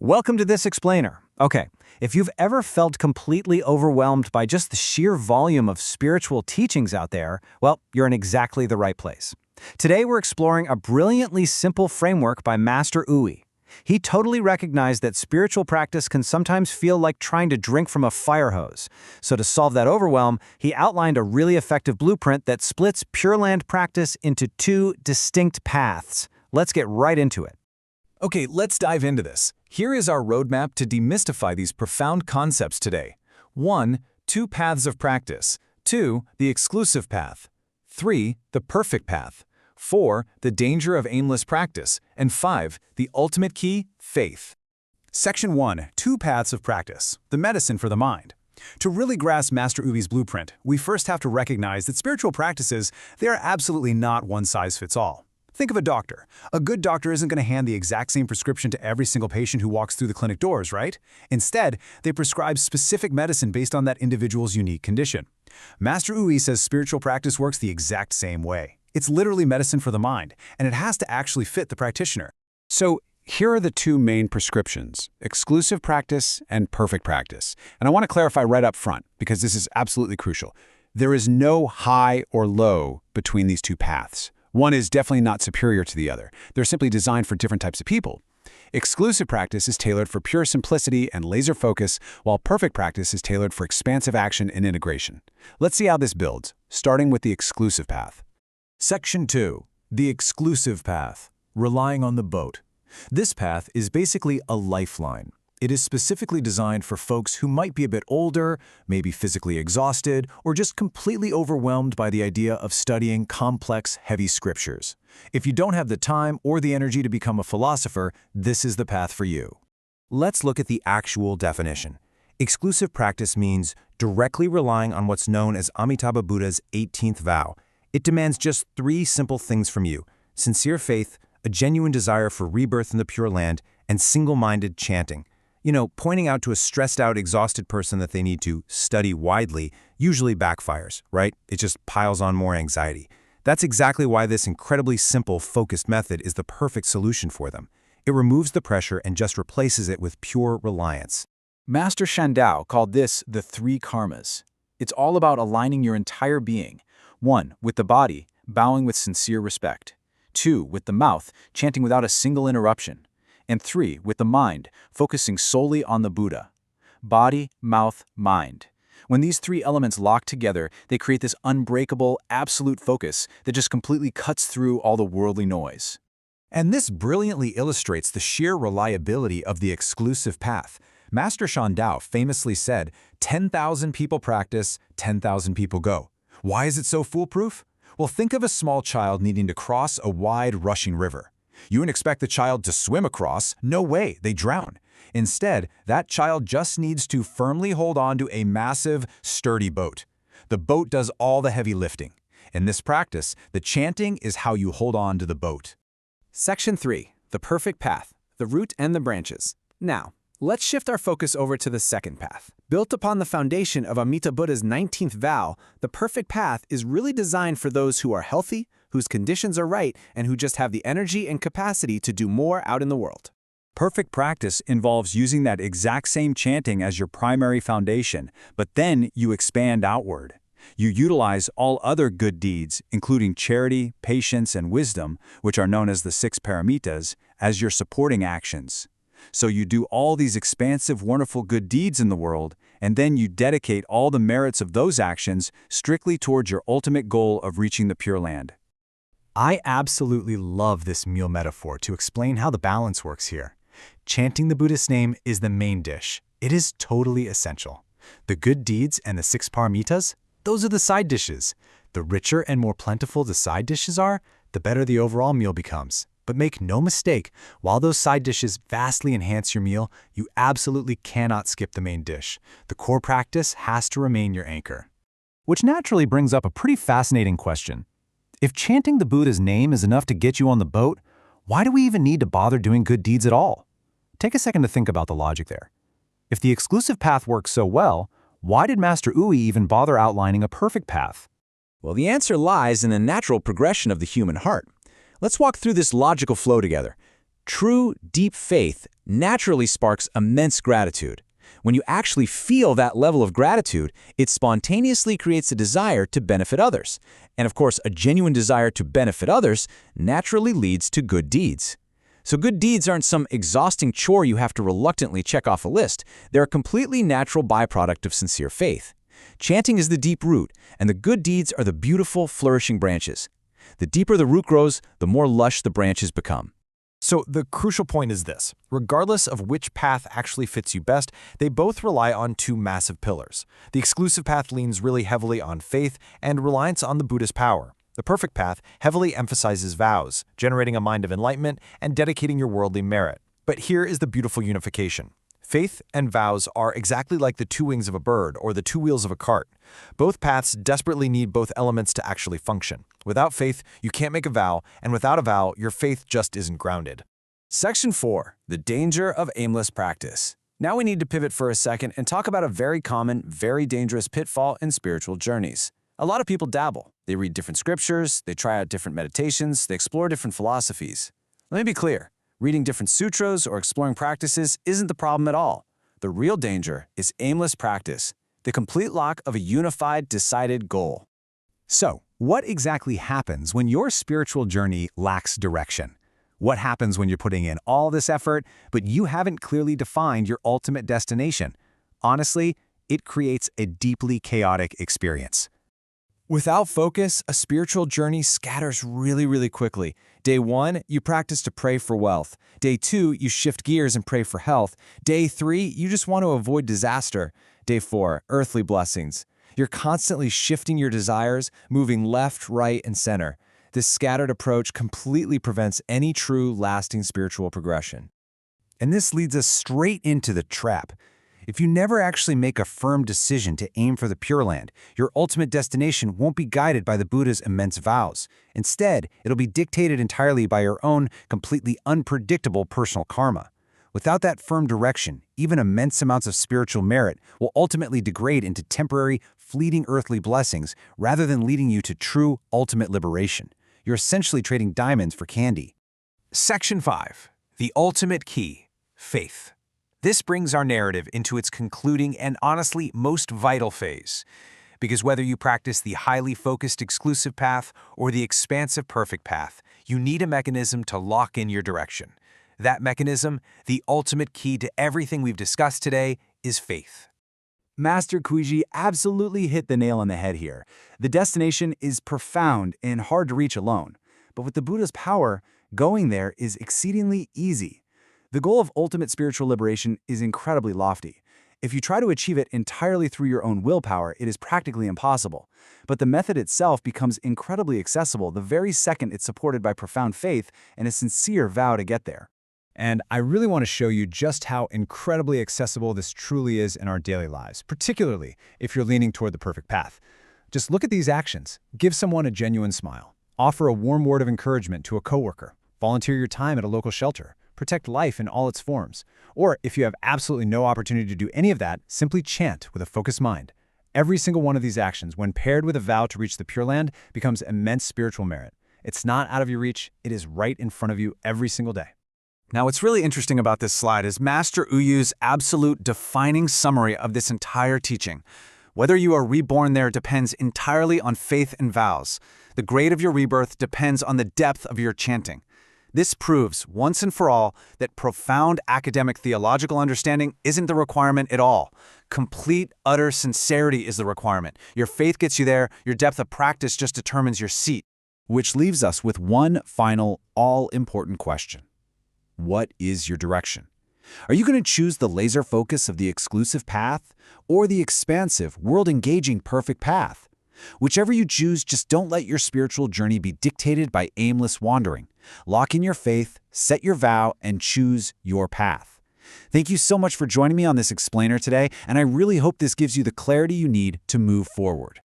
Welcome to this explainer. Okay, if you've ever felt completely overwhelmed by just the sheer volume of spiritual teachings out there, well, you're in exactly the right place. Today we're exploring a brilliantly simple framework by Master Ouyi. He totally recognized that spiritual practice can sometimes feel like trying to drink from a fire hose. So to solve that overwhelm, he outlined a really effective blueprint that splits Pure Land practice into two distinct paths. Let's get right into it. Okay, let's dive into this. Here is our roadmap to demystify these profound concepts today. 1. Two paths of practice. 2. The exclusive path. 3. The perfect path. 4. The danger of aimless practice. And 5. The ultimate key, faith. Section 1. Two paths of practice. The medicine for the mind. To really grasp Master Ouyi's blueprint, we first have to recognize that spiritual practices, they are absolutely not one size fits all. Think of a doctor. A good doctor isn't going to hand the exact same prescription to every single patient who walks through the clinic doors, right? Instead, they prescribe specific medicine based on that individual's unique condition. Master Ouyi says spiritual practice works the exact same way. It's literally medicine for the mind, and it has to actually fit the practitioner. So here are the two main prescriptions, exclusive practice and perfect practice. And I want to clarify right up front, because this is absolutely crucial. There is no high or low between these two paths. One is definitely not superior to the other. They're simply designed for different types of people. Exclusive practice is tailored for pure simplicity and laser focus, while perfect practice is tailored for expansive action and integration. Let's see how this builds, starting with the exclusive path. Section 2. The exclusive path. Relying on the boat. This path is basically a lifeline. It is specifically designed for folks who might be a bit older, maybe physically exhausted, or just completely overwhelmed by the idea of studying complex, heavy scriptures. If you don't have the time or the energy to become a philosopher, this is the path for you. Let's look at the actual definition. Exclusive practice means directly relying on what's known as Amitabha Buddha's 18th vow. It demands just 3 simple things from you: sincere faith, a genuine desire for rebirth in the Pure Land, and single-minded chanting. Pointing out to a stressed-out, exhausted person that they need to study widely usually backfires, right? It just piles on more anxiety. That's exactly why this incredibly simple, focused method is the perfect solution for them. It removes the pressure and just replaces it with pure reliance. Master Shandao called this the 3 karmas. It's all about aligning your entire being. 1. With the body, bowing with sincere respect. 2. With the mouth, chanting without a single interruption. And 3. With the mind, focusing solely on the Buddha. Body, mouth, mind. When these 3 elements lock together, they create this unbreakable, absolute focus that just completely cuts through all the worldly noise. And this brilliantly illustrates the sheer reliability of the exclusive path. Master Shandao famously said, 10,000 people practice, 10,000 people go. Why is it so foolproof? Well, think of a small child needing to cross a wide, rushing river. You wouldn't expect the child to swim across. No way, they drown. Instead, that child just needs to firmly hold on to a massive, sturdy boat. The boat does all the heavy lifting. In this practice, the chanting is how you hold on to the boat. Section 3. The perfect path. The root and the branches. Now, let's shift our focus over to the second path. Built upon the foundation of Amitabha Buddha's 19th vow, the perfect path is really designed for those who are healthy, whose conditions are right, and who just have the energy and capacity to do more out in the world. Perfect practice involves using that exact same chanting as your primary foundation, but then you expand outward. You utilize all other good deeds, including charity, patience, and wisdom, which are known as the 6 paramitas, as your supporting actions. So you do all these expansive, wonderful good deeds in the world, and then you dedicate all the merits of those actions strictly towards your ultimate goal of reaching the Pure Land. I absolutely love this meal metaphor to explain how the balance works here. Chanting the Buddhist name is the main dish. It is totally essential. The good deeds and the 6 paramitas, those are the side dishes. The richer and more plentiful the side dishes are, the better the overall meal becomes. But make no mistake, while those side dishes vastly enhance your meal, you absolutely cannot skip the main dish. The core practice has to remain your anchor. Which naturally brings up a pretty fascinating question. If chanting the Buddha's name is enough to get you on the boat, why do we even need to bother doing good deeds at all? Take a second to think about the logic there. If the exclusive path works so well, why did Master Ouyi even bother outlining a perfect path? Well, the answer lies in the natural progression of the human heart. Let's walk through this logical flow together. True, deep faith naturally sparks immense gratitude. When you actually feel that level of gratitude, it spontaneously creates a desire to benefit others. And of course, a genuine desire to benefit others naturally leads to good deeds. So good deeds aren't some exhausting chore you have to reluctantly check off a list. They're a completely natural byproduct of sincere faith. Chanting is the deep root, and the good deeds are the beautiful, flourishing branches. The deeper the root grows, the more lush the branches become. So the crucial point is this. Regardless of which path actually fits you best, they both rely on two massive pillars. The exclusive path leans really heavily on faith and reliance on the Buddha's power. The perfect path heavily emphasizes vows, generating a mind of enlightenment and dedicating your worldly merit. But here is the beautiful unification. Faith and vows are exactly like the two wings of a bird or the two wheels of a cart. Both paths desperately need both elements to actually function. Without faith, you can't make a vow, and without a vow, your faith just isn't grounded. Section 4. The danger of aimless practice. Now we need to pivot for a second and talk about a very common, very dangerous pitfall in spiritual journeys. A lot of people dabble. They read different scriptures, they try out different meditations, they explore different philosophies. Let me be clear. Reading different sutras or exploring practices isn't the problem at all. The real danger is aimless practice, the complete lack of a unified, decided goal. So, what exactly happens when your spiritual journey lacks direction? What happens when you're putting in all this effort, but you haven't clearly defined your ultimate destination? Honestly, it creates a deeply chaotic experience. Without focus, a spiritual journey scatters really quickly. Day 1, you practice to pray for wealth. Day 2, you shift gears and pray for health. Day 3, you just want to avoid disaster. Day 4, earthly blessings. You're constantly shifting your desires, moving left, right, and center. This scattered approach completely prevents any true, lasting spiritual progression. And this leads us straight into the trap. If you never actually make a firm decision to aim for the Pure Land, your ultimate destination won't be guided by the Buddha's immense vows. Instead, it'll be dictated entirely by your own, completely unpredictable personal karma. Without that firm direction, even immense amounts of spiritual merit will ultimately degrade into temporary, fleeting earthly blessings rather than leading you to true, ultimate liberation. You're essentially trading diamonds for candy. Section 5. The ultimate key, faith. This brings our narrative into its concluding and honestly most vital phase. Because whether you practice the highly focused exclusive path or the expansive perfect path, you need a mechanism to lock in your direction. That mechanism, the ultimate key to everything we've discussed today, is faith. Master Ouyi absolutely hit the nail on the head here. The destination is profound and hard to reach alone. But with the Buddha's power, going there is exceedingly easy. The goal of ultimate spiritual liberation is incredibly lofty. If you try to achieve it entirely through your own willpower, it is practically impossible. But the method itself becomes incredibly accessible the very second it's supported by profound faith and a sincere vow to get there. And I really want to show you just how incredibly accessible this truly is in our daily lives, particularly if you're leaning toward the perfect path. Just look at these actions. Give someone a genuine smile. Offer a warm word of encouragement to a coworker. Volunteer your time at a local shelter. Protect life in all its forms. Or if you have absolutely no opportunity to do any of that, simply chant with a focused mind. Every single one of these actions, when paired with a vow to reach the Pure Land, becomes immense spiritual merit. It's not out of your reach, it is right in front of you every single day. Now, what's really interesting about this slide is Master Ouyi's absolute defining summary of this entire teaching. Whether you are reborn there depends entirely on faith and vows. The grade of your rebirth depends on the depth of your chanting. This proves, once and for all, that profound academic theological understanding isn't the requirement at all. Complete, utter sincerity is the requirement. Your faith gets you there, your depth of practice just determines your seat. Which leaves us with one final, all-important question. What is your direction? Are you going to choose the laser focus of the exclusive path or the expansive, world-engaging perfect path? Whichever you choose, just don't let your spiritual journey be dictated by aimless wandering. Lock in your faith, set your vow, and choose your path. Thank you so much for joining me on this explainer today, and I really hope this gives you the clarity you need to move forward.